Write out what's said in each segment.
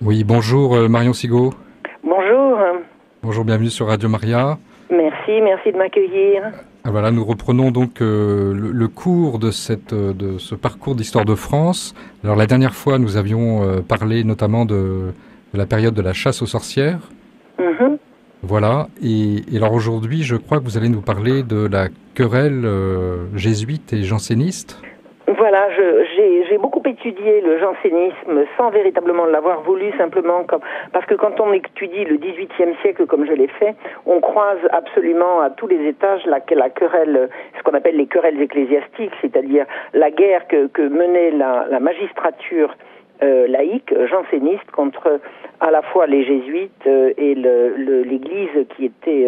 Oui, bonjour Marion Sigaud. Bonjour, Bonjour, bienvenue sur Radio Maria. merci de m'accueillir. Ah, voilà, nous reprenons donc le cours de ce parcours d'histoire de France. Alors la dernière fois, nous avions parlé notamment de la période de la chasse aux sorcières. Mhm. Voilà, et alors aujourd'hui, je crois que vous allez nous parler de la querelle jésuite et janséniste. Voilà, j'ai beaucoup étudié le jansénisme sans véritablement l'avoir voulu, simplement parce que quand on étudie le XVIIIe siècle comme je l'ai fait, on croise absolument à tous les étages la querelle, ce qu'on appelle les querelles ecclésiastiques, c'est-à-dire la guerre que menait la magistrature laïque, janséniste, contre à la fois les jésuites et l'Église qui était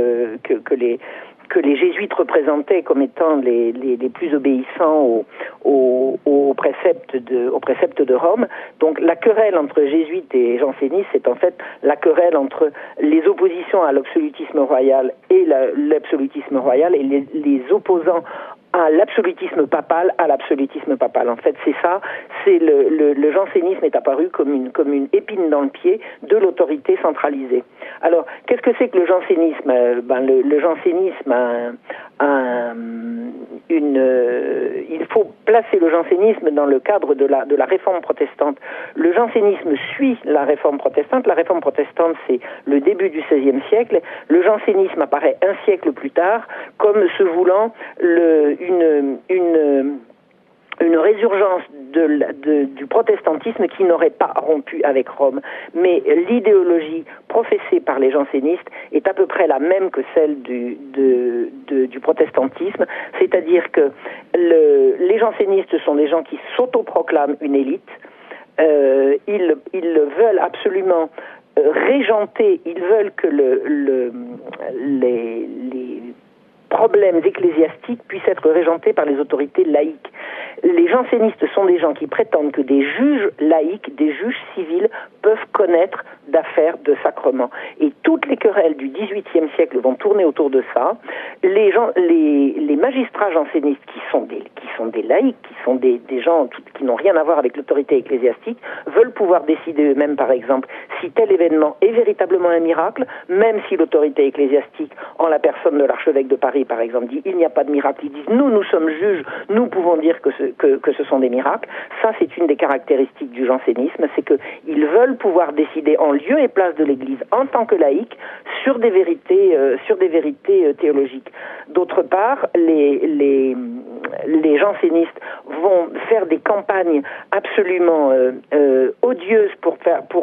que les jésuites représentaient comme étant les plus obéissants aux préceptes de Rome. Donc la querelle entre jésuites et jansénistes, c'est en fait la querelle entre les oppositions à l'absolutisme royal et l'absolutisme royal et les opposants à l'absolutisme papal, En fait, c'est ça, c'est le jansénisme est apparu comme une épine dans le pied de l'autorité centralisée. Alors, qu'est-ce que c'est que le jansénisme? Le jansénisme il faut placer le jansénisme dans le cadre de la réforme protestante. Le jansénisme suit la réforme protestante. La réforme protestante, c'est le début du XVIe siècle. Le jansénisme apparaît un siècle plus tard comme se voulant une résurgence du protestantisme qui n'aurait pas rompu avec Rome. Mais l'idéologie professée par les jansénistes est à peu près la même que celle du protestantisme, c'est-à-dire que les jansénistes sont des gens qui s'autoproclament une élite. Ils veulent absolument régenter, ils veulent que les problèmes ecclésiastiques puissent être régentés par les autorités laïques. Les jansénistes sont des gens qui prétendent que des juges laïcs, des juges civils, peuvent connaître d'affaires de sacrements. Et toutes les querelles du XVIIIe siècle vont tourner autour de ça. Les magistrats jansénistes qui sont des laïcs, qui sont des gens qui n'ont rien à voir avec l'autorité ecclésiastique, veulent pouvoir décider eux-mêmes, par exemple, si tel événement est véritablement un miracle, même si l'autorité ecclésiastique, en la personne de l'archevêque de Paris, par exemple, dit il n'y a pas de miracle. Ils disent nous sommes juges, nous pouvons dire que ce sont des miracles. Ça, c'est une des caractéristiques du jansénisme, c'est qu'ils veulent pouvoir décider en lieu et place de l'Église, en tant que laïcs, sur des vérités théologiques. D'autre part, les jansénistes vont faire des campagnes absolument odieuses pour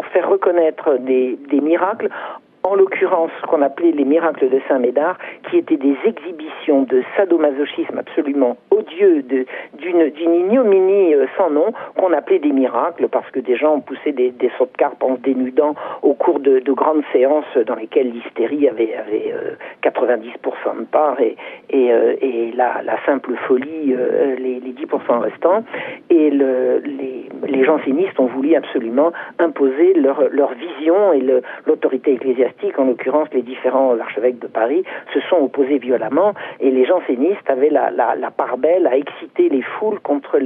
faire reconnaître des miracles, en l'occurrence ce qu'on appelait les miracles de Saint-Médard, qui étaient des exhibitions de sadomasochisme absolument odieux, d'une ignominie sans nom, qu'on appelait des miracles, parce que des gens poussé des sauts de carpe en se dénudant au cours de grandes séances dans lesquelles l'hystérie avait 90% de part et la simple folie les 10% restants. Et les jansénistes ont voulu absolument imposer leur vision, et l'autorité ecclésiastique, en l'occurrence les différents archevêques de Paris, se sont opposés violemment, et les jansénistes avaient la part belle à exciter les foules contre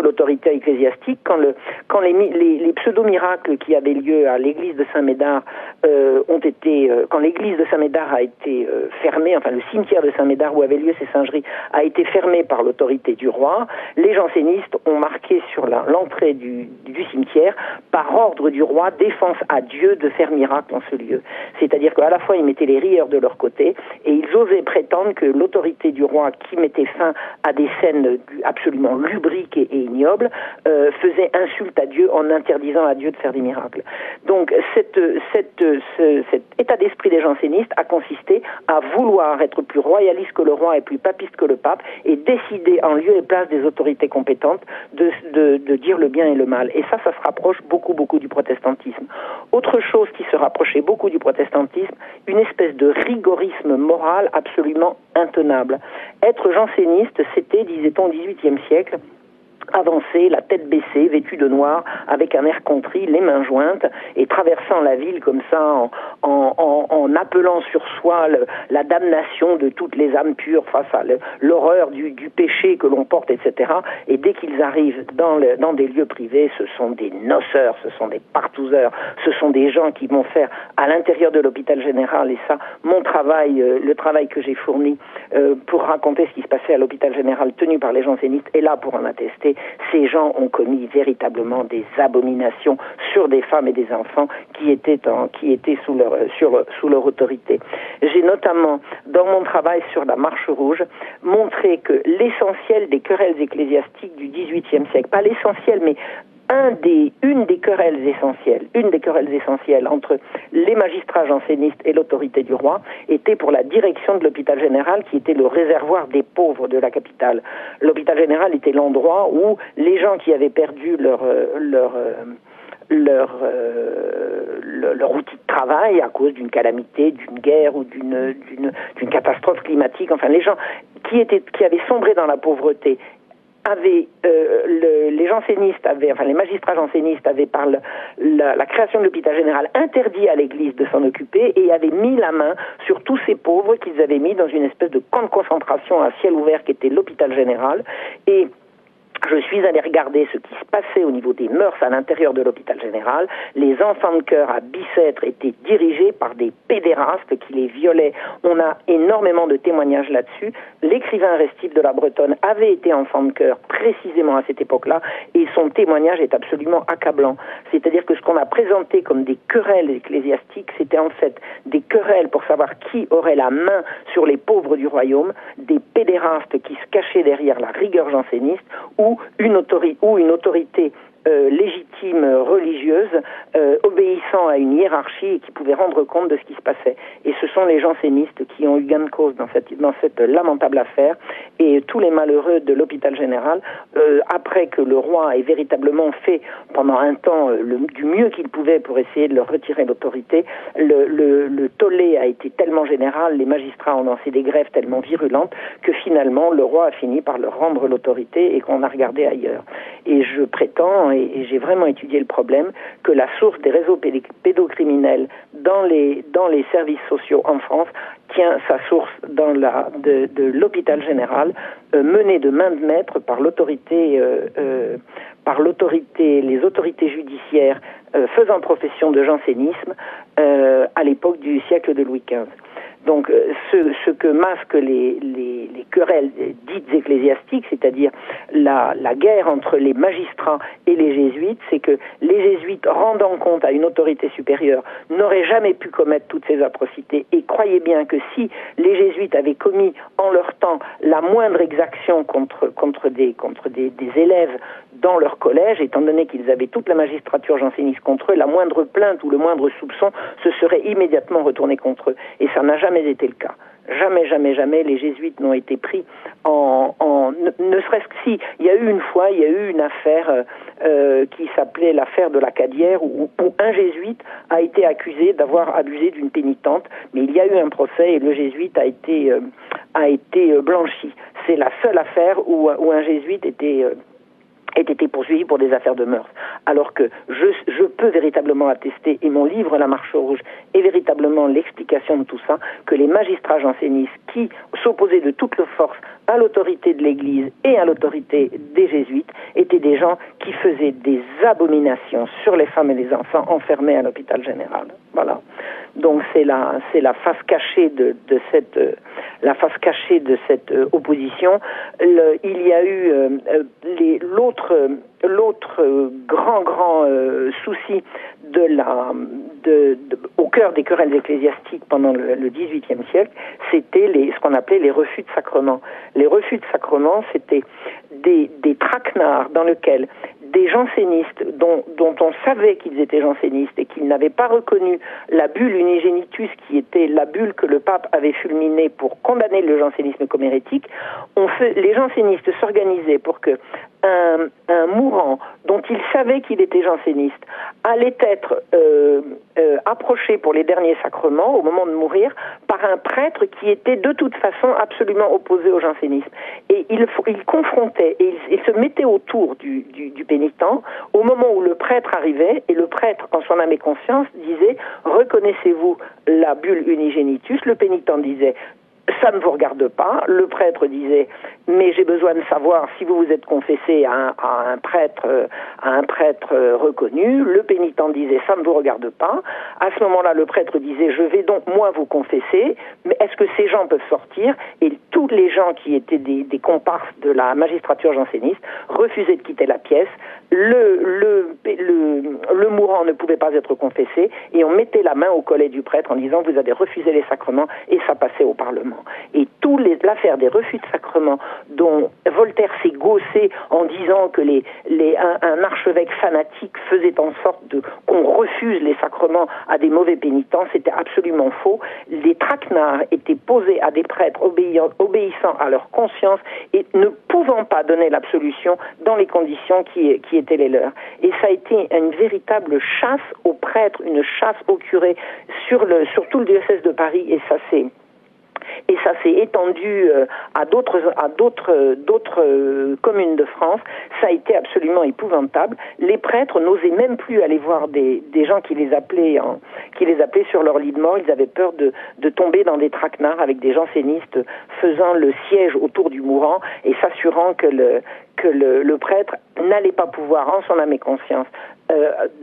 l'autorité ecclésiastique. Quand les pseudo-miracles qui avaient lieu à l'église de Saint-Médard quand l'église de Saint-Médard a été fermée, enfin le cimetière de Saint-Médard où avaient lieu ces singeries a été fermé par l'autorité du roi, les jansénistes ont marqué sur l'entrée du cimetière, par ordre du roi, défense à Dieu de faire miracle en ce lieu. C'est-à-dire qu'à la fois ils mettaient les rieurs de leur côté, et ils osaient prétendre que l'autorité du roi, qui mettait fin à des scènes absolument lubriques et ignobles, faisait insulte à Dieu en interdisant à Dieu de faire des miracles. Donc cet état d'esprit des jansénistes a consisté à vouloir être plus royaliste que le roi et plus papiste que le pape, et décider en lieu et place des autorités compétentes de dire le bien et le mal. Et ça se rapproche beaucoup du protestantisme. Autre chose qui se rapprochait beaucoup du protestantisme, une espèce de rigorisme moral absolument intenable. Être janséniste, c'était, disait-on, au XVIIIe siècle, avançait, la tête baissée, vêtu de noir, avec un air contrit, les mains jointes, et traversant la ville comme ça, en appelant sur soi la damnation de toutes les âmes pures face à l'horreur du péché que l'on porte, etc. Et dès qu'ils arrivent dans des lieux privés, ce sont des noceurs, ce sont des partouzeurs, ce sont des gens qui vont faire à l'intérieur de l'hôpital général, et ça, mon travail, le travail que j'ai fourni pour raconter ce qui se passait à l'hôpital général tenu par les jansénistes, est là pour en attester. Ces gens ont commis véritablement des abominations sur des femmes et des enfants qui étaient sous leur autorité. J'ai notamment, dans mon travail sur la Marche rouge, montré que l'essentiel des querelles ecclésiastiques du XVIIIe siècle, pas l'essentiel, mais une des querelles essentielles entre les magistrats jansénistes et l'autorité du roi était pour la direction de l'hôpital général, qui était le réservoir des pauvres de la capitale. L'hôpital général était l'endroit où les gens qui avaient perdu leur outil de travail à cause d'une calamité, d'une guerre ou d'une catastrophe climatique, enfin les gens qui avaient sombré dans la pauvreté les magistrats jansénistes avaient, par la création de l'hôpital général, interdit à l'Église de s'en occuper, et avaient mis la main sur tous ces pauvres qu'ils avaient mis dans une espèce de camp de concentration à ciel ouvert qui était l'hôpital général. Et je suis allé regarder ce qui se passait au niveau des mœurs à l'intérieur de l'hôpital général. Les enfants de chœur à Bicêtre étaient dirigés par des pédérastes qui les violaient. On a énormément de témoignages là-dessus. L'écrivain Restif de la Bretonne avait été enfant de chœur précisément à cette époque-là, et son témoignage est absolument accablant. C'est-à-dire que ce qu'on a présenté comme des querelles ecclésiastiques, c'était en fait des querelles pour savoir qui aurait la main sur les pauvres du royaume, des pédérastes qui se cachaient derrière la rigueur janséniste, ou une autorité légitime religieuse obéissant à une hiérarchie et qui pouvait rendre compte de ce qui se passait. Et ce sont les jansénistes qui ont eu gain de cause dans cette lamentable affaire, et tous les malheureux de l'hôpital général, après que le roi ait véritablement fait pendant un temps du mieux qu'il pouvait pour essayer de leur retirer l'autorité, le tollé a été tellement général, les magistrats ont lancé des grèves tellement virulentes que finalement le roi a fini par leur rendre l'autorité et qu'on a regardé ailleurs. Et je prétends, et j'ai vraiment étudié le problème, que la source des réseaux pédocriminels dans les services sociaux en France tient sa source dans de l'hôpital général, mené de main de maître par les autorités judiciaires faisant profession de jansénisme à l'époque du siècle de Louis XV. Donc, ce que masquent les querelles dites ecclésiastiques, c'est-à-dire la guerre entre les magistrats et les jésuites, c'est que les jésuites, rendant compte à une autorité supérieure, n'auraient jamais pu commettre toutes ces atrocités. Et croyez bien que si les jésuites avaient commis en leur temps la moindre exaction contre des élèves dans leur collège, étant donné qu'ils avaient toute la magistrature janséniste contre eux, la moindre plainte ou le moindre soupçon se serait immédiatement retourné contre eux. Et ça n'a jamais été le cas. Jamais, les jésuites n'ont été pris ne serait-ce que si, il y a eu une affaire qui s'appelait l'affaire de la Cadière, où un jésuite a été accusé d'avoir abusé d'une pénitente, mais il y a eu un procès et le jésuite a été blanchi. C'est la seule affaire où un jésuite était poursuivi pour des affaires de mœurs. Alors que je peux véritablement attester, et mon livre La Marche rouge est véritablement l'explication de tout ça, que les magistrats jansénistes qui s'opposaient de toute leur force à l'autorité de l'Église et à l'autorité des jésuites étaient des gens qui faisaient des abominations sur les femmes et les enfants enfermés à l'hôpital général. Voilà. Donc c'est la face cachée de cette opposition. Il y a eu l'autre grand souci. Au cœur des querelles ecclésiastiques pendant le XVIIIe siècle, c'était ce qu'on appelait les refus de sacrement. Les refus de sacrement, c'était des traquenards dans lesquels des jansénistes dont on savait qu'ils étaient jansénistes et qu'ils n'avaient pas reconnu la bulle Unigenitus, qui était la bulle que le pape avait fulminée pour condamner le jansénisme comme hérétique, les jansénistes s'organisaient pour que un mourant dont il savait qu'il était janséniste allait être approché pour les derniers sacrements, au moment de mourir, par un prêtre qui était de toute façon absolument opposé au jansénisme. Et il confrontait, et il se mettait autour du pénitent au moment où le prêtre arrivait, et le prêtre, en son âme et conscience, disait « Reconnaissez-vous la bulle unigenitus ?» Le pénitent disait « Ça ne vous regarde pas ». Le prêtre disait « Mais j'ai besoin de savoir si vous vous êtes confessé à un prêtre reconnu ». Le pénitent disait « Ça ne vous regarde pas ». À ce moment-là, le prêtre disait « Je vais donc moi vous confesser, mais est-ce que ces gens peuvent sortir ?» Et tous les gens qui étaient des comparses de la magistrature janséniste refusaient de quitter la pièce. Le mourant ne pouvait pas être confessé, et on mettait la main au collet du prêtre en disant « Vous avez refusé les sacrements », et ça passait au Parlement. Et l'affaire des refus de sacrements dont Voltaire s'est gaussé en disant que un archevêque fanatique faisait en sorte qu'on refuse les sacrements à des mauvais pénitents, c'était absolument faux. Les traquenards étaient posés à des prêtres obéissant à leur conscience et ne pouvant pas donner l'absolution dans les conditions qui étaient les leurs. Et ça a été une véritable chasse aux prêtres, une chasse aux curés sur tout le diocèse de Paris, et ça s'est étendu à d'autres communes de France. Ça a été absolument épouvantable. Les prêtres n'osaient même plus aller voir des gens qui les appelaient sur leur lit de mort. Ils avaient peur de tomber dans des traquenards avec des jansénistes faisant le siège autour du mourant et s'assurant que le prêtre n'allait pas pouvoir, en son âme et conscience,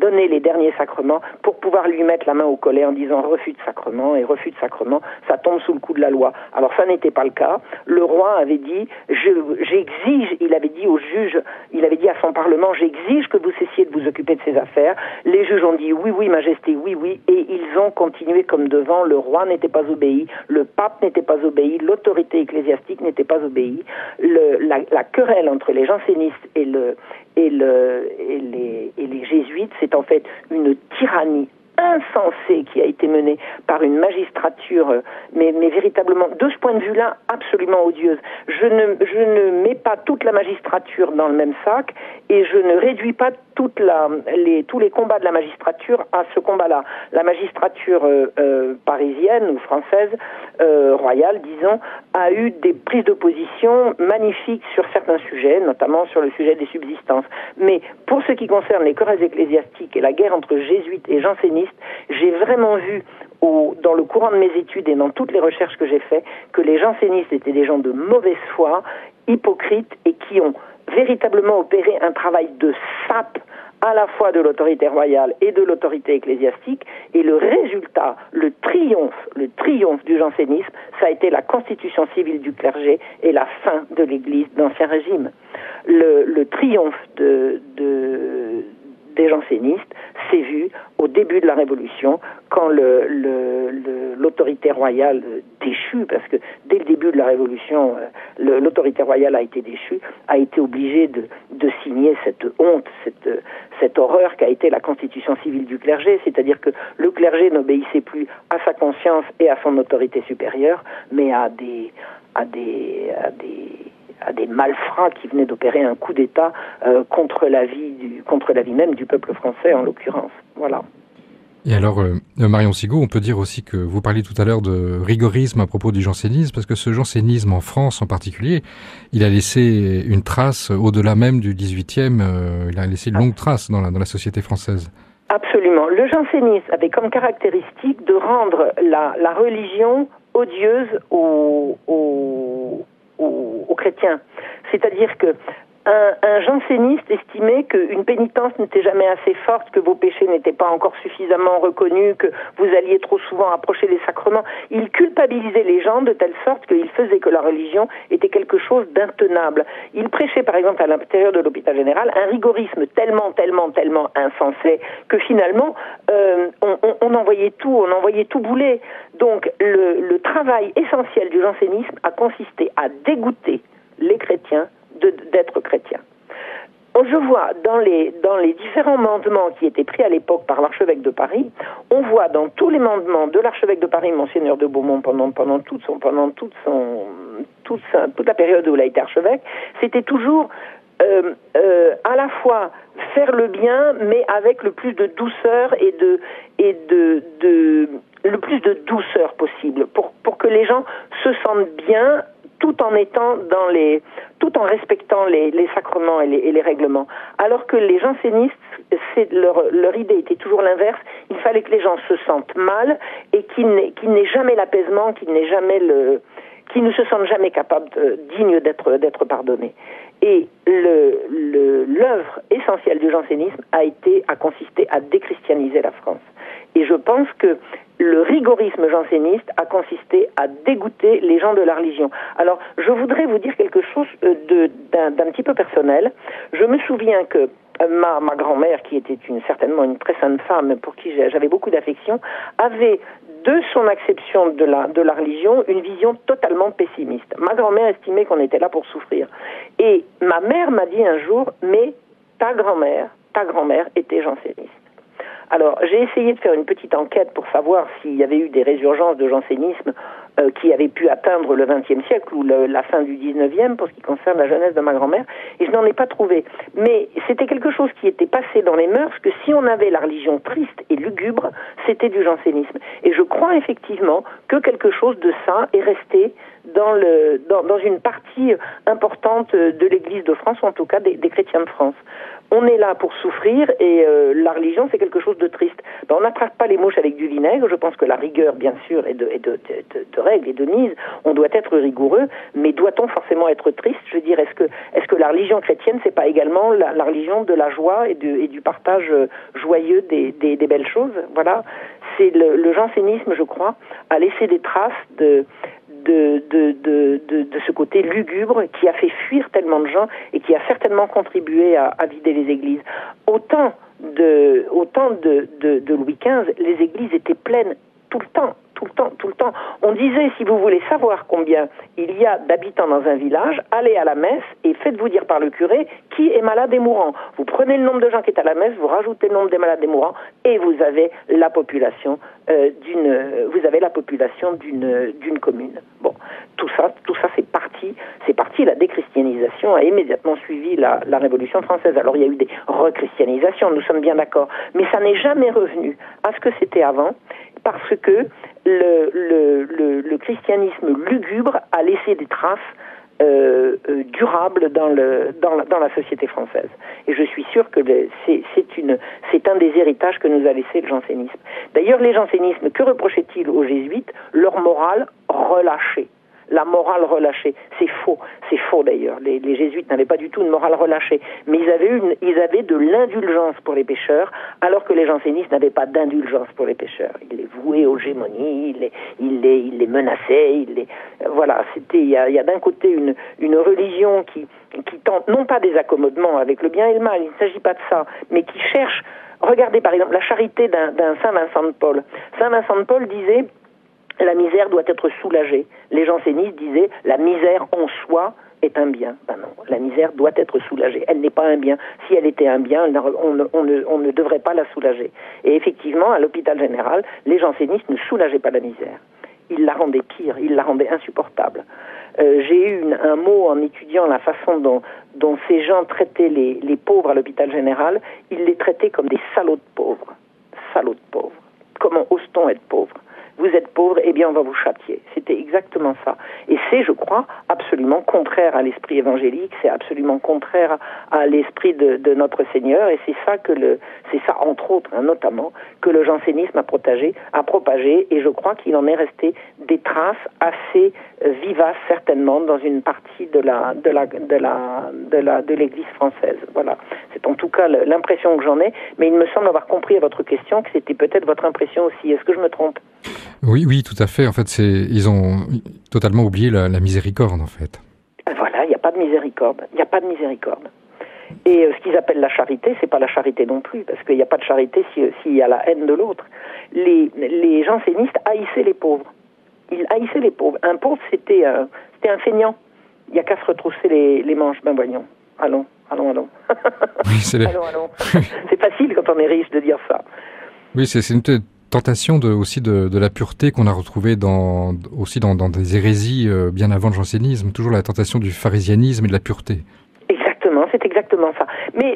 donner les derniers sacrements pour pouvoir lui mettre la main au collet en disant refus de sacrement, et refus de sacrement, ça tombe sous le coup de la loi. Alors ça n'était pas le cas. Le roi avait dit, j'exige, il avait dit aux juges, il avait dit à son parlement, j'exige que vous cessiez de vous occuper de ces affaires. Les juges ont dit oui, oui, majesté, oui, oui, et ils ont continué comme devant. Le roi n'était pas obéi, le pape n'était pas obéi, l'autorité ecclésiastique n'était pas obéie. La querelle entre les jansénistes et les jésuites, c'est en fait une tyrannie insensée qui a été menée par une magistrature, mais véritablement, de ce point de vue-là, absolument odieuse. Je ne mets pas toute la magistrature dans le même sac, et je ne réduis pas tous les combats de la magistrature à ce combat-là. La magistrature parisienne ou française, royale, disons, a eu des prises de position magnifiques sur certains sujets, notamment sur le sujet des subsistances. Mais pour ce qui concerne les querelles ecclésiastiques et la guerre entre jésuites et jansénistes, j'ai vraiment vu dans le courant de mes études et dans toutes les recherches que j'ai faites que les jansénistes étaient des gens de mauvaise foi, hypocrites, et qui ont véritablement opéré un travail de sape à la fois de l'autorité royale et de l'autorité ecclésiastique, et le résultat, le triomphe du jansénisme, ça a été la constitution civile du clergé et la fin de l'Église d'Ancien Régime. Le triomphe des jansénistes s'est vu au début de la Révolution, quand l'autorité royale déchue, parce que dès le début de la Révolution, l'autorité royale a été déchue, a été obligée de signer cette honte, cette horreur qu'a été la constitution civile du clergé, c'est-à-dire que le clergé n'obéissait plus à sa conscience et à son autorité supérieure, mais à des malfrats qui venaient d'opérer un coup d'État contre la vie même du peuple français en l'occurrence. Voilà. Et alors, Marion Sigaud, on peut dire aussi que vous parliez tout à l'heure de rigorisme à propos du jansénisme, parce que ce jansénisme en France en particulier, il a laissé une trace au-delà même du XVIIIe, il a laissé une longue trace dans la société française. Absolument. Le jansénisme avait comme caractéristique de rendre la religion odieuse aux chrétiens. C'est-à-dire que un janséniste estimait qu'une pénitence n'était jamais assez forte, que vos péchés n'étaient pas encore suffisamment reconnus, que vous alliez trop souvent approcher les sacrements. Il culpabilisait les gens de telle sorte qu'il faisait que la religion était quelque chose d'intenable. Il prêchait par exemple à l'intérieur de l'hôpital général un rigorisme tellement insensé que finalement on envoyait tout bouler. Donc le travail essentiel du jansénisme a consisté à dégoûter les chrétiens d'être chrétiens. Je vois dans les différents mandements qui étaient pris à l'époque par l'archevêque de Paris, on voit dans tous les mandements de l'archevêque de Paris, Monseigneur de Beaumont, pendant toute la période où il a été archevêque, c'était toujours à la fois faire le bien, mais avec le plus de douceur et le plus de douceur possible, pour que les gens se sentent bien, tout en respectant les sacrements et les règlements. Alors que les jansénistes, leur idée était toujours l'inverse. Il fallait que les gens se sentent mal et qu'ils n'aient jamais l'apaisement, qu'ils ne se sentent jamais capables, dignes d'être pardonnés. Et l'œuvre essentielle du jansénisme a consisté à déchristianiser la France. Et je pense que le rigorisme janséniste a consisté à dégoûter les gens de la religion. Alors, je voudrais vous dire quelque chose d'un petit peu personnel. Je me souviens que ma grand-mère, qui était certainement une très sainte femme, pour qui j'avais beaucoup d'affection, avait, de son acception de la religion, une vision totalement pessimiste. Ma grand-mère estimait qu'on était là pour souffrir. Et ma mère m'a dit un jour, mais ta grand-mère était janséniste. Alors, j'ai essayé de faire une petite enquête pour savoir s'il y avait eu des résurgences de jansénisme qui avaient pu atteindre le XXe siècle ou la fin du XIXe pour ce qui concerne la jeunesse de ma grand-mère, et je n'en ai pas trouvé. Mais c'était quelque chose qui était passé dans les mœurs, que si on avait la religion triste et lugubre, c'était du jansénisme. Et je crois effectivement que quelque chose de ça est resté dans une partie importante de l'Église de France, ou en tout cas des chrétiens de France. On est là pour souffrir et la religion, c'est quelque chose de triste. On n'attrape pas les mouches avec du vinaigre. Je pense que la rigueur, bien sûr, est de règles et de mise. On doit être rigoureux, mais doit-on forcément être triste? Je veux dire, est-ce que la religion chrétienne, c'est pas également la religion de la joie et du partage joyeux des belles choses? Voilà. C'est le jansénisme, je crois, a laissé des traces de ce côté lugubre qui a fait fuir tellement de gens et qui a certainement contribué à vider les églises. Autant de Louis XV, les églises étaient pleines tout le temps. On disait, si vous voulez savoir combien il y a d'habitants dans un village, allez à la messe et faites-vous dire par le curé qui est malade et mourant. Vous prenez le nombre de gens qui est à la messe, vous rajoutez le nombre des malades et mourants, et vous avez la population d'une commune. Bon, tout ça c'est parti. La déchristianisation a immédiatement suivi la Révolution française. Alors il y a eu des rechristianisations, nous sommes bien d'accord, mais ça n'est jamais revenu à ce que c'était avant, parce que le christianisme lugubre a laissé des traces durables dans la société française. Et je suis sûr que c'est un des héritages que nous a laissé le jansénisme. D'ailleurs, les jansénismes, que reprochaient-ils aux jésuites? Leur morale relâchée. La morale relâchée, c'est faux d'ailleurs. Les jésuites n'avaient pas du tout une morale relâchée, mais ils avaient de l'indulgence pour les pécheurs, alors que les jansénistes n'avaient pas d'indulgence pour les pécheurs. Ils les vouaient aux gémonies, ils les menaçaient, voilà. Il y a d'un côté une religion qui tente non pas des accommodements avec le bien et le mal, il ne s'agit pas de ça, mais qui cherche. Regardez par exemple la charité d'un Saint Vincent de Paul. Saint Vincent de Paul disait: la misère doit être soulagée. Les jansénistes disaient: la misère en soi est un bien. Ben non, la misère doit être soulagée. Elle n'est pas un bien. Si elle était un bien, on ne devrait pas la soulager. Et effectivement, à l'hôpital général, les jansénistes ne soulageaient pas la misère. Ils la rendaient pire, ils la rendaient insupportable. J'ai eu un mot en étudiant la façon dont ces gens traitaient les pauvres à l'hôpital général. Ils les traitaient comme des salauds de pauvres. Salauds de pauvres. Comment ose-t-on être pauvre? Vous êtes pauvre, eh bien on va vous châtier. C'était exactement ça. Et c'est, je crois, absolument contraire à l'esprit évangélique, c'est absolument contraire à l'esprit de notre Seigneur, et c'est ça entre autres, notamment, que le jansénisme a propagé, et je crois qu'il en est resté des traces assez vivaces, certainement, dans une partie de l'Église française. Voilà. C'est en tout cas l'impression que j'en ai, mais il me semble avoir compris à votre question que c'était peut-être votre impression aussi. Est-ce que je me trompe? Oui, tout à fait. En fait, ils ont totalement oublié la miséricorde, en fait. Voilà, il n'y a pas de miséricorde. Et ce qu'ils appellent la charité, c'est pas la charité non plus, parce qu'il n'y a pas de charité s'il y a la haine de l'autre. Les jansénistes haïssaient les pauvres. Ils haïssaient les pauvres. Un pauvre, c'était un feignant. Il n'y a qu'à se retrousser les manches. Ben voyons. Allons. Oui, allons. C'est facile quand on est riche de dire ça. Oui, c'est une tentation aussi de la pureté qu'on a retrouvée aussi dans des hérésies bien avant le jansénisme. Toujours la tentation du pharisianisme et de la pureté. exactement ça. Mais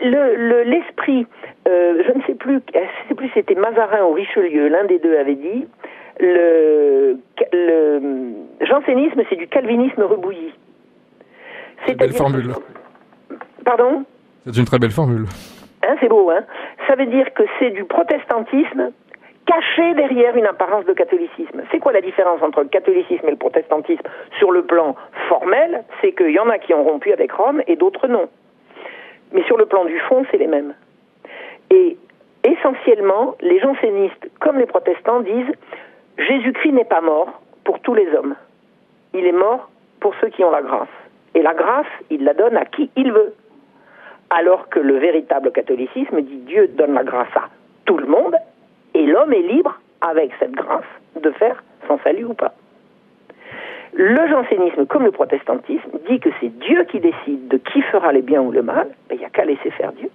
l'esprit, je ne sais plus si c'était Mazarin ou Richelieu, l'un des deux avait dit, le jansénisme, c'est du calvinisme rebouilli. C'est une belle formule. Pardon ? C'est une très belle formule. Hein, c'est beau, hein ? Ça veut dire que c'est du protestantisme caché derrière une apparence de catholicisme. C'est quoi la différence entre le catholicisme et le protestantisme sur le plan formel ? C'est qu'il y en a qui ont rompu avec Rome et d'autres non. Mais sur le plan du fond, c'est les mêmes. Et essentiellement, les jansénistes, comme les protestants, disent « Jésus-Christ n'est pas mort pour tous les hommes. Il est mort pour ceux qui ont la grâce. Et la grâce, il la donne à qui il veut. » Alors que le véritable catholicisme dit « Dieu donne la grâce à tout le monde, et l'homme est libre, avec cette grâce, de faire son salut ou pas. » Le jansénisme, comme le protestantisme, dit que c'est Dieu qui décide de qui fera les biens ou le mal. Il n'y a qu'à laisser faire Dieu.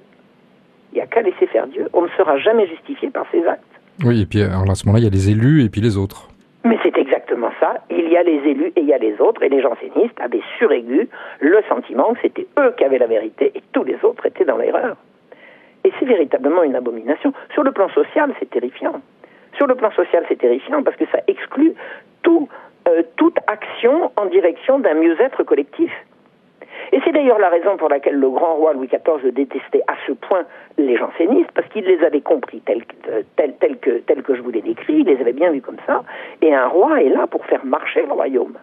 Il n'y a qu'à laisser faire Dieu. On ne sera jamais justifié par ses actes. Oui, et puis alors à ce moment-là, il y a les élus et puis les autres. Mais c'est exactement ça. Il y a les élus et il y a les autres. Et les jansénistes avaient suraigu le sentiment que c'était eux qui avaient la vérité et tous les autres étaient dans l'erreur. Et c'est véritablement une abomination. Sur le plan social, c'est terrifiant. Sur le plan social, c'est terrifiant parce que ça exclut toute action en direction d'un mieux-être collectif. Et c'est d'ailleurs la raison pour laquelle le grand roi Louis XIV détestait à ce point les jansénistes, parce qu'il les avait compris tels que je vous l'ai décrit, il les avait bien vus comme ça. Et un roi est là pour faire marcher le royaume.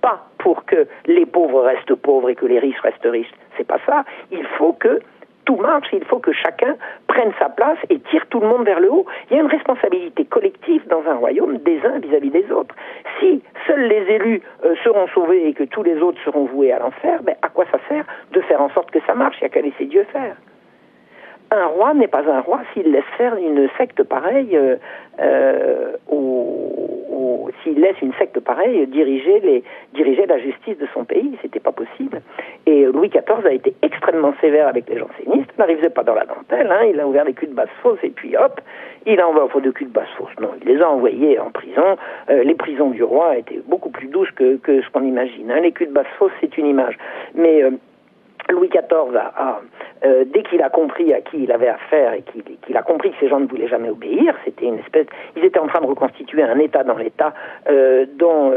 Pas pour que les pauvres restent pauvres et que les riches restent riches. C'est pas ça. Il faut que tout marche, il faut que chacun prenne sa place et tire tout le monde vers le haut. Il y a une responsabilité collective dans un royaume des uns vis-à-vis des autres. Si seuls les élus seront sauvés et que tous les autres seront voués à l'enfer, à quoi ça sert de faire en sorte que ça marche ? Il n'y a qu'à laisser Dieu faire. Un roi n'est pas un roi s'il laisse faire une secte pareille, s'il laisse une secte pareille diriger la justice de son pays. C'était pas possible. Et Louis XIV a été extrêmement sévère avec les jansénistes. Il n'arrivait pas dans la dentelle, hein. Il a ouvert des culs de basse-fosse et puis hop, il a envoyé de culs de basse-fosse. Non, il les a envoyés en prison. Les prisons du roi étaient beaucoup plus douces que ce qu'on imagine. Hein. Les culs de basse-fosse, c'est une image. Mais Louis XIV dès qu'il a compris à qui il avait affaire et qu'il a compris que ces gens ne voulaient jamais obéir, c'était une espèce, ils étaient en train de reconstituer un État dans l'État dont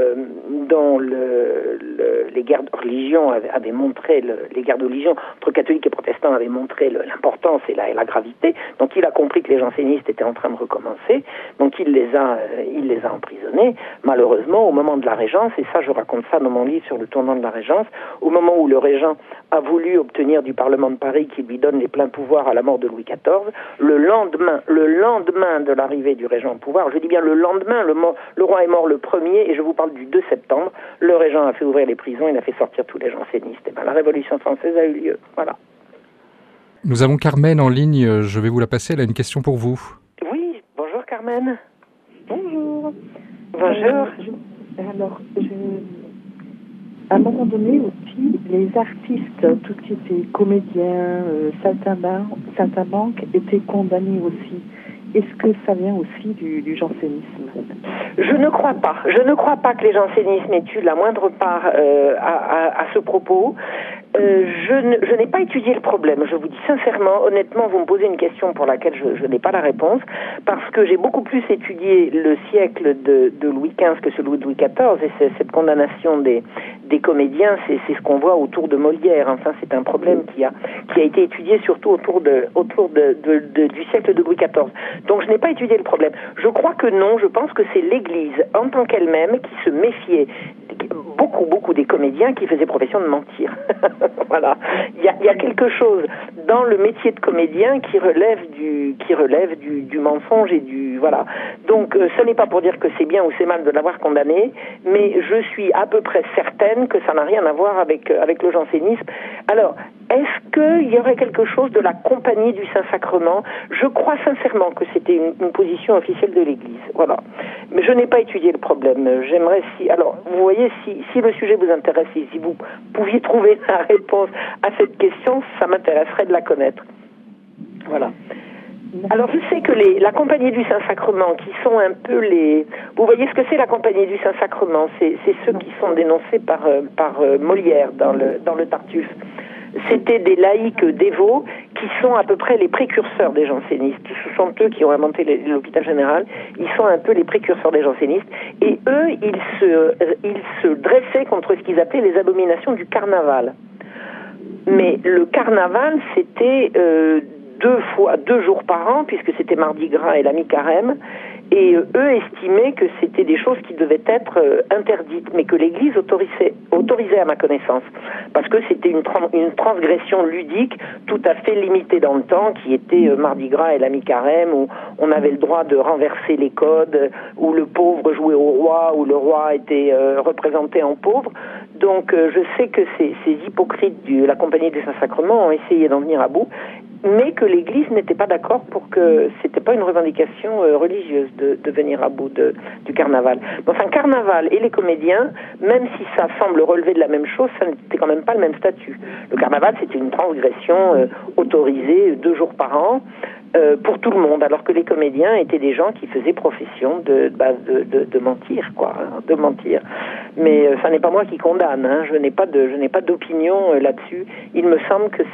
les guerres de religion avaient montré les guerres de religion entre catholiques et protestants avaient montré l'importance et la gravité. Donc il a compris que les jansénistes étaient en train de recommencer. Donc il les a emprisonnés. Malheureusement, au moment de la Régence, et ça je raconte ça dans mon livre sur le tournant de la Régence, au moment où le régent a voulu obtenir du Parlement de Paris qui lui donne les pleins pouvoirs à la mort de Louis XIV, le lendemain de l'arrivée du régent au pouvoir, je dis bien le lendemain, le roi est mort le 1er, et je vous parle du 2 septembre, le régent a fait ouvrir les prisons, il a fait sortir tous les jansénistes. Et la Révolution française a eu lieu. Voilà. Nous avons Carmen en ligne, je vais vous la passer, elle a une question pour vous. Oui, bonjour Carmen. Bonjour. Bonjour. À un moment donné aussi, les artistes, tout ce qui était comédiens, saltimbanques, étaient condamnés aussi. Est-ce que ça vient aussi du jansénisme ? Je ne crois pas. Je ne crois pas que les jansénistes aient eu la moindre part à ce propos. Je n'ai pas étudié le problème. Je vous dis sincèrement, honnêtement, vous me posez une question pour laquelle je n'ai pas la réponse, parce que j'ai beaucoup plus étudié le siècle de Louis XV que celui de Louis XIV, et cette condamnation des comédiens, c'est ce qu'on voit autour de Molière. Enfin, c'est un problème qui a été étudié surtout autour du siècle de Louis XIV. Donc, je n'ai pas étudié le problème. Je crois que non. Je pense que c'est l'Église en tant qu'elle-même qui se méfiait beaucoup des comédiens qui faisaient profession de mentir. Voilà. Il y a quelque chose dans le métier de comédien qui relève du mensonge et du voilà. Donc ce n'est pas pour dire que c'est bien ou c'est mal de l'avoir condamné, mais je suis à peu près certaine que ça n'a rien à voir avec le jansénisme. Alors, est-ce qu'il y aurait quelque chose de la Compagnie du Saint-Sacrement ? Je crois sincèrement que c'était une position officielle de l'Église. Voilà. Mais je n'ai pas étudié le problème. J'aimerais alors, vous voyez, si le sujet vous intéresse, si vous pouviez trouver la réponse à cette question, ça m'intéresserait de la connaître. Voilà. Alors, je sais que la Compagnie du Saint-Sacrement, qui sont un peu vous voyez ce que c'est la Compagnie du Saint-Sacrement ? C'est ceux qui sont dénoncés par Molière dans le Tartuffe. C'était des laïcs dévots qui sont à peu près les précurseurs des jansénistes. Ce sont eux qui ont inventé l'hôpital général. Ils sont un peu les précurseurs des jansénistes. Et eux, ils se dressaient contre ce qu'ils appelaient les abominations du carnaval. Mais le carnaval, c'était 2 jours par an, puisque c'était Mardi Gras et la mi-carême. Et eux estimaient que c'était des choses qui devaient être interdites, mais que l'Église autorisait à ma connaissance, parce que c'était une transgression ludique tout à fait limitée dans le temps, qui était Mardi Gras et la mi-carême, où on avait le droit de renverser les codes, où le pauvre jouait au roi, où le roi était représenté en pauvre. Donc je sais que ces hypocrites de la Compagnie des Saints-Sacrements ont essayé d'en venir à bout, mais que l'Église n'était pas d'accord pour que c'était pas une revendication religieuse de venir à bout du carnaval. Enfin, carnaval et les comédiens, même si ça semble relever de la même chose, ça n'était quand même pas le même statut. Le carnaval, c'était une transgression autorisée 2 jours par an pour tout le monde, alors que les comédiens étaient des gens qui faisaient profession de mentir, quoi, de mentir. Mais ça n'est pas moi qui condamne, hein, je n'ai pas d'opinion là-dessus. Il me semble que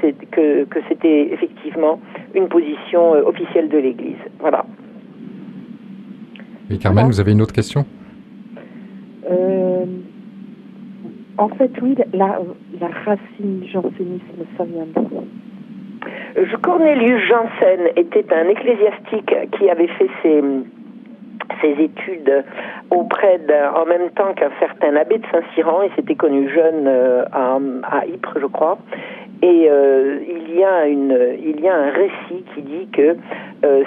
c'était effectivement une position officielle de l'Église. Voilà. Et Carmen, vous avez une autre question ? En fait, oui, la racine du jansénisme, ça vient d'où ? Cornelius Janssen était un ecclésiastique qui avait fait ses études en même temps qu'un certain abbé de Saint-Cyran. Il s'était connu jeune à Ypres, je crois. Et il y a un récit qui dit que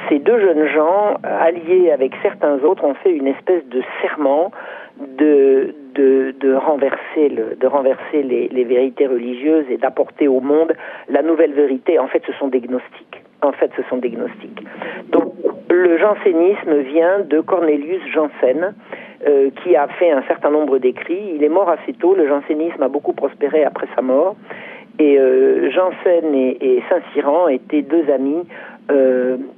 ces 2 jeunes gens, alliés avec certains autres, ont fait une espèce de serment de renverser les vérités religieuses et d'apporter au monde la nouvelle vérité. En fait, ce sont des gnostiques. Donc, le jansénisme vient de Cornelius Janssen, qui a fait un certain nombre d'écrits. Il est mort assez tôt. Le jansénisme a beaucoup prospéré après sa mort. Et Janssen et Saint-Cyran étaient 2 amis.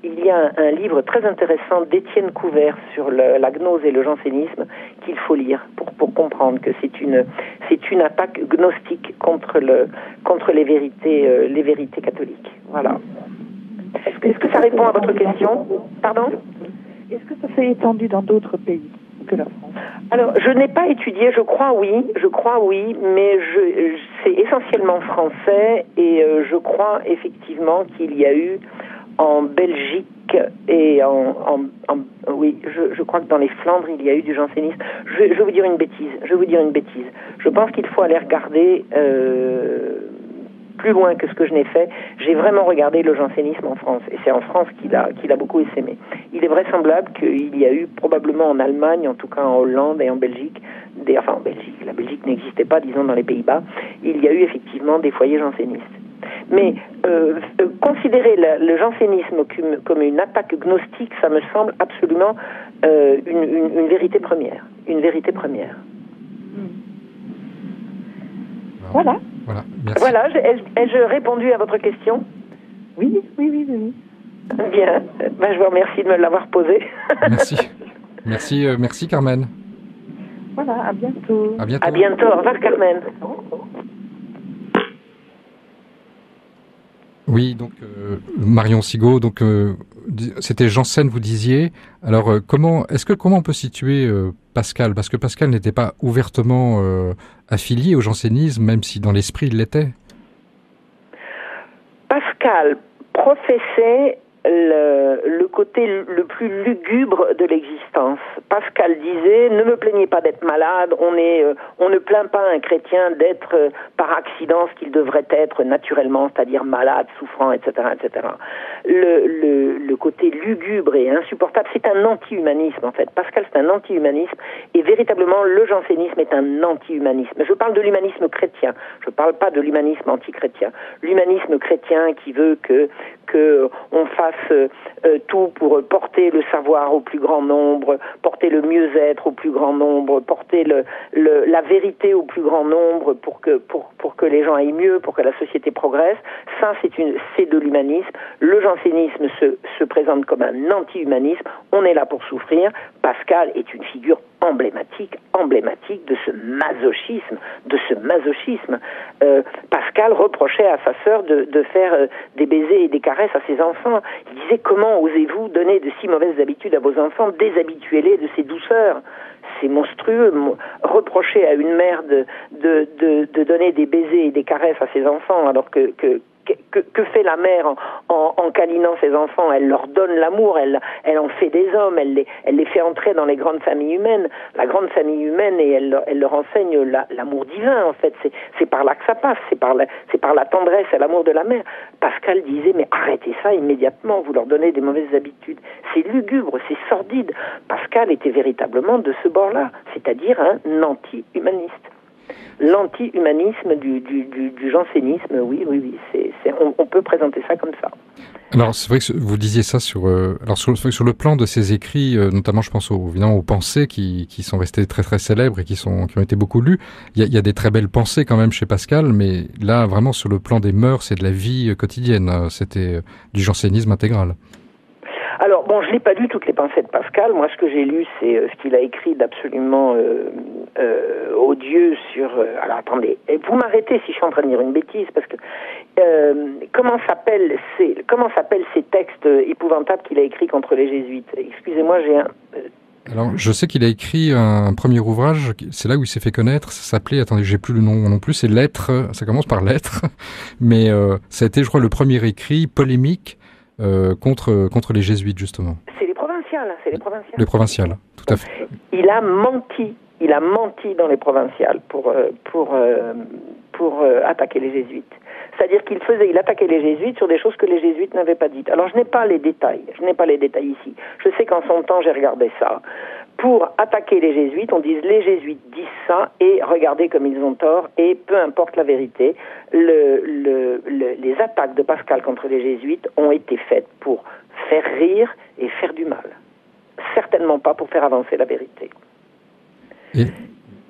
Il y a un livre très intéressant d'Étienne Couvert sur la gnose et le jansénisme qu'il faut lire pour comprendre que c'est une attaque gnostique contre les vérités catholiques. Voilà. Est-ce que ça répond à votre question ? Pardon ? Est-ce que ça s'est étendu dans d'autres pays que la France ? Alors, je n'ai pas étudié, je crois oui, mais c'est essentiellement français et je crois effectivement qu'il y a eu en Belgique et oui, je crois que dans les Flandres, il y a eu du jansénisme. Je vais vous dire une bêtise. Je pense qu'il faut aller regarder plus loin que ce que je n'ai fait. J'ai vraiment regardé le jansénisme en France, et c'est en France qu'il a beaucoup essaimé. Il est vraisemblable qu'il y a eu probablement en Allemagne, en tout cas en Hollande et en Belgique, en Belgique, la Belgique n'existait pas, disons dans les Pays-Bas, il y a eu effectivement des foyers jansénistes. Mais considérer le jansénisme comme une attaque gnostique, ça me semble absolument une vérité première. Une vérité première. Voilà. Merci. Voilà, ai-je répondu à votre question ? Oui. Bien, je vous remercie de me l'avoir posé. Merci Carmen. Voilà, à bientôt. À bientôt. À bientôt, au revoir Carmen. Oui, donc Marion Sigaud, donc c'était Janssen, vous disiez. Alors comment on peut situer Pascal, parce que Pascal n'était pas ouvertement affilié au jansénisme, même si dans l'esprit il l'était. Pascal professait le côté le plus lugubre de l'existence. Pascal disait: ne me plaignez pas d'être malade, on ne plaint pas un chrétien d'être par accident ce qu'il devrait être naturellement, c'est-à-dire malade, souffrant, etc., etc. Le côté lugubre et insupportable, c'est un anti-humanisme en fait. Pascal, c'est un anti-humanisme, et véritablement le jansénisme est un anti-humanisme. Je parle de l'humanisme chrétien, je ne parle pas de l'humanisme anti-chrétien. L'humanisme chrétien qui veut que on fasse tout pour porter le savoir au plus grand nombre, porter le mieux-être au plus grand nombre, porter la vérité au plus grand nombre pour que les gens aillent mieux, pour que la société progresse. Ça, c'est de l'humanisme. Le jansénisme se présente comme un anti-humanisme. On est là pour souffrir. Pascal est une figure emblématique de ce masochisme. Pascal reprochait à sa sœur de faire des baisers et des caresses à ses enfants. Il disait: comment osez-vous donner de si mauvaises habitudes à vos enfants, déshabituez-les de ces douceurs. C'est monstrueux. Reprocher à une mère de donner des baisers et des caresses à ses enfants, alors que fait la mère en câlinant ses enfants? Elle leur donne l'amour, elle en fait des hommes, elle les fait entrer dans les grandes familles humaines, la grande famille humaine, et elle leur enseigne l'amour divin, en fait. C'est par là que ça passe, c'est par la tendresse et l'amour de la mère. Pascal disait: mais arrêtez ça immédiatement, vous leur donnez des mauvaises habitudes. C'est lugubre, c'est sordide. Pascal était véritablement de ce bord-là, c'est-à-dire un anti-humaniste. L'anti-humanisme du jansénisme, oui, on peut présenter ça comme ça. Alors c'est vrai que vous disiez ça sur le plan de ces écrits, notamment je pense évidemment aux pensées qui sont restées très très célèbres et qui ont été beaucoup lues. Il y a des très belles pensées quand même chez Pascal, mais là vraiment sur le plan des mœurs et de la vie quotidienne, c'était du jansénisme intégral. Alors, bon, je n'ai pas lu toutes les pensées de Pascal. Moi, ce que j'ai lu, c'est ce qu'il a écrit d'absolument odieux sur... alors, attendez, vous m'arrêtez si je suis en train de dire une bêtise, parce que comment s'appellent ces textes épouvantables qu'il a écrits contre les jésuites? Excusez-moi, j'ai un... Alors, je sais qu'il a écrit un premier ouvrage, c'est là où il s'est fait connaître, ça s'appelait, attendez, j'ai plus le nom non plus, c'est Lettres, ça commence par Lettres, mais ça a été, je crois, le premier écrit polémique contre les jésuites, justement. C'est les provinciales. Les provinciales, tout à fait. Il a menti dans les provinciales pour attaquer les jésuites. C'est-à-dire il attaquait les jésuites sur des choses que les jésuites n'avaient pas dites. Alors je n'ai pas les détails ici. Je sais qu'en son temps j'ai regardé ça. Pour attaquer les jésuites, on dit les jésuites disent ça et regardez comme ils ont tort, et peu importe la vérité, les attaques de Pascal contre les jésuites ont été faites pour faire rire et faire du mal. Certainement pas pour faire avancer la vérité. Et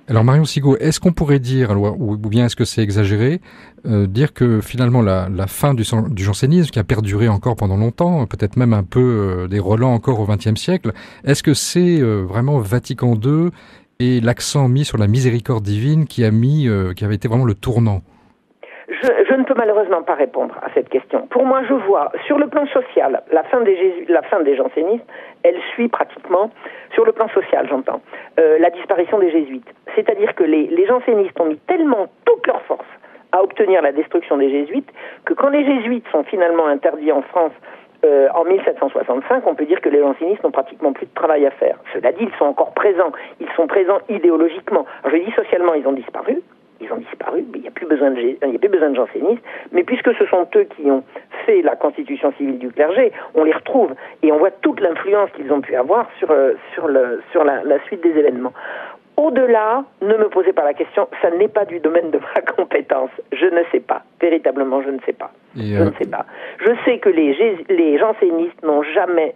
alors Marion Sigaud, est-ce qu'on pourrait dire, ou bien est-ce que c'est exagéré, dire que finalement la fin du jansénisme, qui a perduré encore pendant longtemps, peut-être même un peu déroulant encore au XXe siècle, est-ce que c'est vraiment Vatican II et l'accent mis sur la miséricorde divine qui avait été vraiment le tournant? Je ne peux malheureusement pas répondre à cette question. Pour moi, je vois, sur le plan social, la fin des jansénistes, elle suit pratiquement, sur le plan social, j'entends, la disparition des jésuites. C'est-à-dire que les jansénistes ont mis tellement toute leur force à obtenir la destruction des jésuites, que quand les jésuites sont finalement interdits en France en 1765, on peut dire que les jansénistes n'ont pratiquement plus de travail à faire. Cela dit, ils sont encore présents. Ils sont présents idéologiquement. Alors je dis socialement, ils ont disparu, mais il n'y a plus besoin de jansénistes. Mais puisque ce sont eux qui ont fait la constitution civile du clergé, on les retrouve et on voit toute l'influence qu'ils ont pu avoir sur la suite des événements. Au-delà, ne me posez pas la question, ça n'est pas du domaine de ma compétence. Je ne sais pas. Véritablement, je ne sais pas. Je ne sais pas. Je sais que les jansénistes n'ont jamais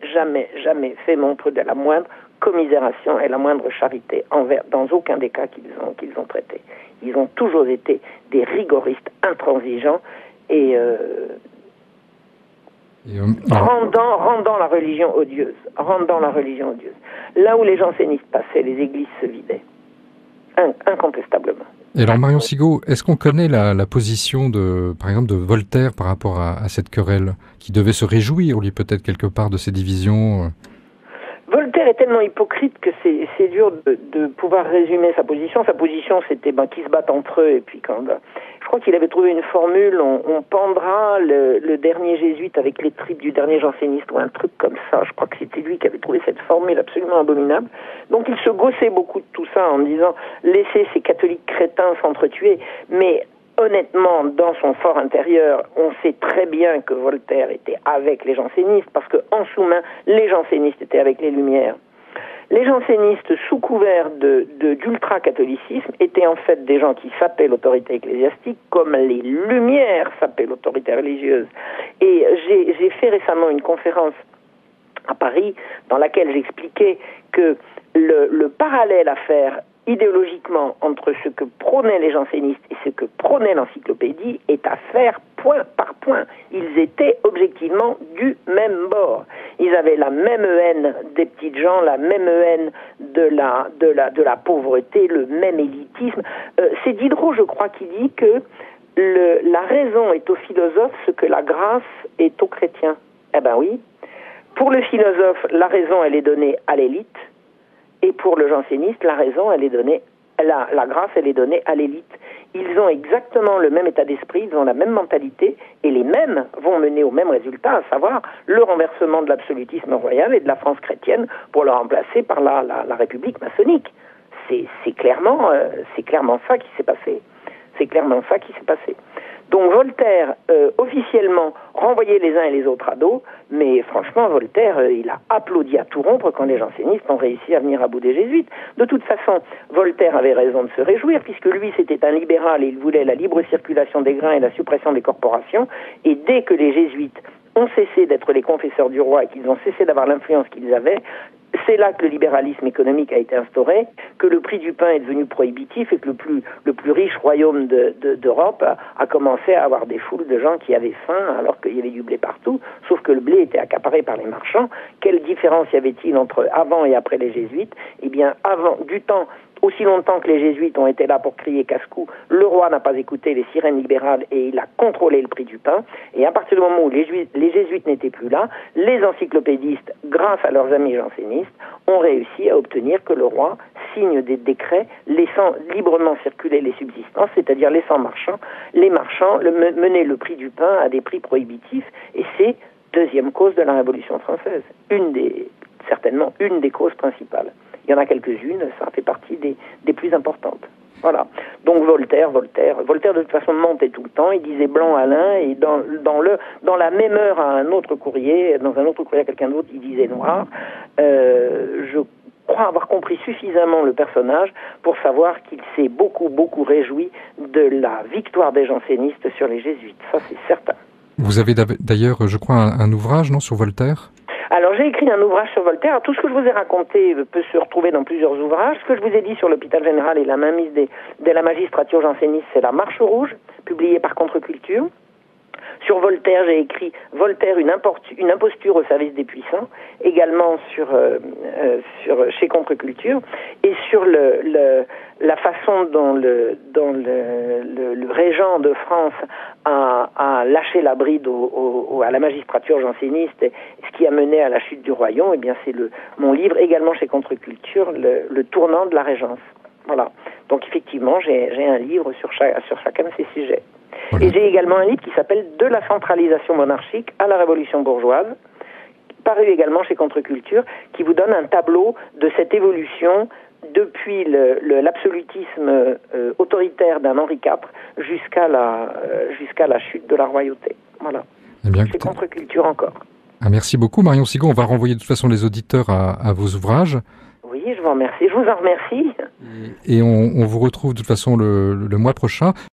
fait montre de la moindre commisération et la moindre charité dans aucun des cas qu'ils ont traités. Ils ont toujours été des rigoristes intransigeants et rendant la religion odieuse. Là où les jansénistes passaient, les églises se vidaient. Incontestablement. Et alors Marion Sigaud, est-ce qu'on connaît la position par exemple de Voltaire par rapport à cette querelle, qui devait se réjouir, lui, peut-être quelque part de ces divisions? Voltaire est tellement hypocrite que c'est dur de pouvoir résumer sa position. Sa position, c'était qu'ils se battent entre eux. Et puis je crois qu'il avait trouvé une formule, on pendra le dernier jésuite avec les tripes du dernier janséniste ou un truc comme ça. Je crois que c'était lui qui avait trouvé cette formule absolument abominable. Donc il se gaussait beaucoup de tout ça en disant laissez ces catholiques crétins s'entretuer. Mais honnêtement, dans son fort intérieur, on sait très bien que Voltaire était avec les jansénistes, parce qu'en sous-main, les jansénistes étaient avec les Lumières. Les jansénistes, sous couvert d'ultra-catholicisme, étaient en fait des gens qui sapaient l'autorité ecclésiastique, comme les Lumières sapaient l'autorité religieuse. Et j'ai fait récemment une conférence à Paris, dans laquelle j'expliquais que le parallèle à faire idéologiquement entre ce que prônaient les jansénistes et ce que prônait l'encyclopédie est à faire point par point. Ils étaient objectivement du même bord. Ils avaient la même haine des petites gens, la même haine de la pauvreté, le même élitisme. C'est Diderot, je crois, qui dit que la raison est aux philosophes ce que la grâce est aux chrétiens. Eh ben oui. Pour le philosophe, la raison, elle est donnée à l'élite, et pour le janséniste, la raison, elle est donnée, la grâce, elle est donnée à l'élite. Ils ont exactement le même état d'esprit, ils ont la même mentalité, et les mêmes vont mener au même résultat, à savoir le renversement de l'absolutisme royal et de la France chrétienne pour le remplacer par la République maçonnique. C'est clairement ça qui s'est passé. C'est clairement ça qui s'est passé. Donc Voltaire, officiellement, renvoyait les uns et les autres à dos, mais franchement, Voltaire, il a applaudi à tout rompre quand les jansénistes ont réussi à venir à bout des jésuites. De toute façon, Voltaire avait raison de se réjouir, puisque lui, c'était un libéral et il voulait la libre circulation des grains et la suppression des corporations, et dès que les jésuites ont cessé d'être les confesseurs du roi et qu'ils ont cessé d'avoir l'influence qu'ils avaient, c'est là que le libéralisme économique a été instauré, que le prix du pain est devenu prohibitif et que le plus riche royaume d'Europe a commencé à avoir des foules de gens qui avaient faim alors qu'il y avait du blé partout, sauf que le blé était accaparé par les marchands. Quelle différence y avait-il entre avant et après les jésuites? Eh bien, aussi longtemps que les jésuites ont été là pour crier casse-cou, le roi n'a pas écouté les sirènes libérales et il a contrôlé le prix du pain. Et à partir du moment où les jésuites n'étaient plus là, les encyclopédistes, grâce à leurs amis jansénistes, ont réussi à obtenir que le roi signe des décrets laissant librement circuler les subsistances, c'est-à-dire laissant les marchands mener le prix du pain à des prix prohibitifs. Et c'est deuxième cause de la Révolution française. Certainement une des causes principales. Il y en a quelques-unes, ça fait partie des plus importantes. Voilà. Donc Voltaire, de toute façon mentait tout le temps, il disait blanc à l'un et dans la même heure à un autre courrier à quelqu'un d'autre, il disait noir. Je crois avoir compris suffisamment le personnage pour savoir qu'il s'est beaucoup, beaucoup réjoui de la victoire des jansénistes sur les jésuites. Ça, c'est certain. Vous avez d'ailleurs, je crois, un ouvrage, non, sur Voltaire ? Alors, j'ai écrit un ouvrage sur Voltaire. Alors, tout ce que je vous ai raconté peut se retrouver dans plusieurs ouvrages. Ce que je vous ai dit sur l'hôpital général et la mainmise de la magistrature janséniste, c'est La Marche rouge, publiée par Contre-Culture. Sur Voltaire, j'ai écrit Voltaire, une imposture au service des puissants, également chez Contre-Culture, et sur la façon dont le régent de France a lâché la bride à la magistrature janséniste, ce qui a mené à la chute du royaume. Eh bien, c'est mon livre, également chez Contre-Culture, le tournant de la Régence. Voilà. Donc, effectivement, j'ai un livre sur chacun de ces sujets. Voilà. Et j'ai également un livre qui s'appelle « De la centralisation monarchique à la révolution bourgeoise », paru également chez Contre-Culture, qui vous donne un tableau de cette évolution depuis l'absolutisme autoritaire d'un Henri IV jusqu'à la chute de la royauté. Voilà. Eh bien, chez Contre-Culture encore. Merci beaucoup Marion Sigaud. On va renvoyer de toute façon les auditeurs à vos ouvrages. Oui, je vous en remercie. Je vous en remercie. Et on vous retrouve de toute façon le mois prochain.